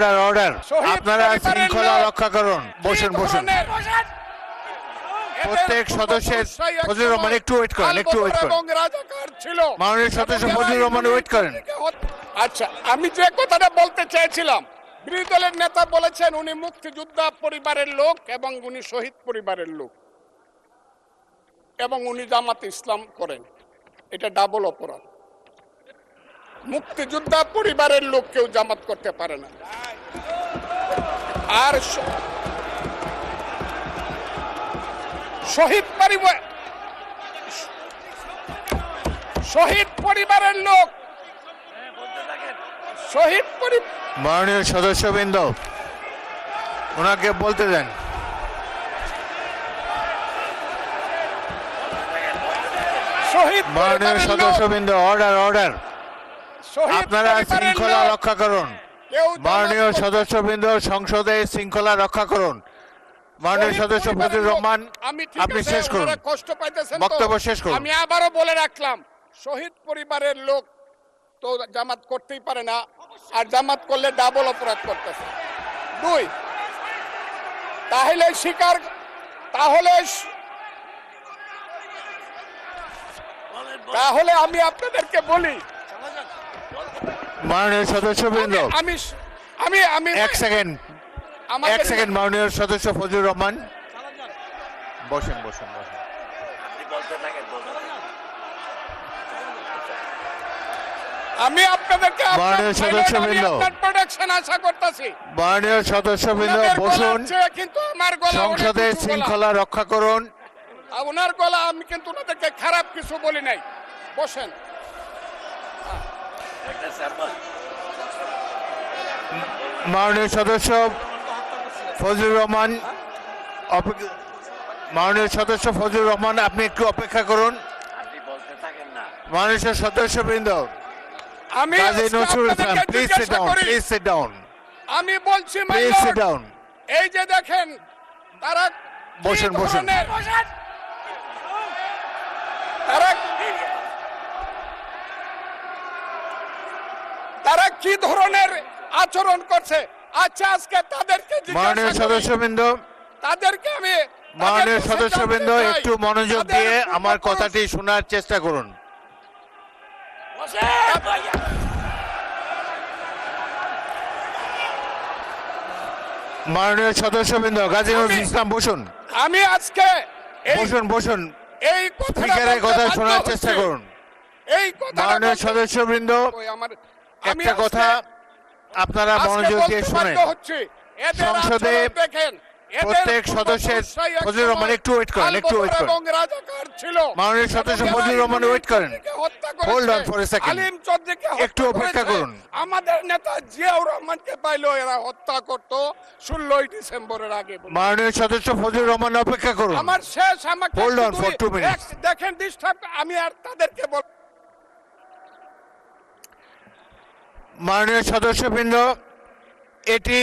Order order শহীদ আপনারা পরিবারের শৃঙ্খলা লোক রক্ষা করুন। বসুন কি বসুন। ধরনের প্রত্যেক এদের সদস্যের পূর্বপুরুষরাই এক ফজলুর রহমান সময় একটু ওয়েট করেন, একটু ওয়েট আলবদর করেন। এবং রাজাকার ছিল। মাননীয় সদস্য এবং ফজলুর রহমান ওয়েট করেন। আচ্ছা, আমি যে কথাটা বলতে চেয়েছিলাম, বিরোধী দলের নেতা বলেছেন উনি মুক্তিযোদ্ধা পরিবারের লোক এবং উনি শহীদ পরিবারের লোক এবং উনি জামাতে ইসলাম করেন। এটা ডাবল অপরাধ। মুক্তিযোদ্ধা পরিবারের লোক কেউ জামাত করতে পারে না। আর শহীদ পরিবারের লোক মাননীয় সদস্যবৃন্দ ওনাকে বলতে দেন। মাননীয় সদস্যবৃন্দ অর্ডার অর্ডার আপনারা শৃঙ্খলা রক্ষা করুন। মাননীয় সদস্যবৃন্দ সংসদে শৃঙ্খলা রক্ষা করুন। মাননীয় সদস্য ফজলুর রহমান আপনি শেষ করুন, কষ্ট পাইতেছেন, বক্তব্য শেষ করুন। আমি আবারও বলে রাখলাম, শহীদ পরিবারের লোক তো জামাত করতেই পারে না, আর জামাত করলে ডাবল অপরাধ করতেছে। দুই, তাহলে আমি আপনাদেরকে বলি, মাননীয় সদস্যবৃন্দ আমি আমি আমি এক সেকেন্ড মাননীয় সদস্য ফজলুর রহমান বসেন বসেন বসেন। আমি আপনাদেরকে মাননীয় সদস্যবৃন্দ প্রোটেকশন আশা করতেছি। মাননীয় সদস্যবৃন্দ বসুন, কিন্তু আমার গলা সংসদে শৃঙ্খলা রক্ষা করুন। ওনার গলা, আমি কিন্তু ওনাদেরকে খারাপ কিছু বলি নাই। বসেন। মাননীয় সদস্য ফজলুর রহমান আপনি একটু অপেক্ষা করুন। মাননীয় সদস্যবৃন্দ আমি Kazi Nazrul Islam please sit down আমি বলছি প্লিজ সিট ডাউন। এই যে দেখেন তারা বসুন বসুন। তারা কি ধরনের আচরণ করছে। আচ্ছা, আজকে তাদেরকে মাননীয় সদস্যবৃন্দ মাননীয় সদস্যবৃন্দ একটু মনোযোগ দিয়ে আমার কথাটি শোনার চেষ্টা করুন। মাননীয় সদস্যবৃন্দ গাজী নজরুল ইসলাম বসুন। আমি আজকে বসুন এই স্পিকারের কথা শোনার চেষ্টা করুন। মাননীয় সদস্যবৃন্দ একটা কথা আপনারা মনোযোগ দিয়ে শুনেন। সংসদে প্রত্যেক সদস্যের ফজলুর রহমান একটু ওয়েট করেন, একটু ওয়েট করেন। মাননীয় সদস্য ফজলুর রহমান ওয়েট করেন। Hold on for a second, একটু অপেক্ষা করুন। আমাদের নেতা জিয়াউর রহমানকে পাইলো এরা হত্যা করতো 16 ডিসেম্বরের আগে। মাননীয় সদস্য ফজলুর রহমান অপেক্ষা করুন। আমার শেষ, আমাকে হোল্ড অন ফর 2 মিনিটস। দেখেন ডিস্টার্ব, আমি আর তাদেরকে বল। মাননীয় সদস্যবৃন্দ এটি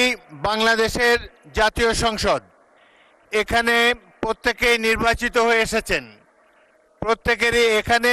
বাংলাদেশের জাতীয় সংসদ। এখানে প্রত্যেকেই নির্বাচিত হয়ে এসেছেন। প্রত্যেকেরই এখানে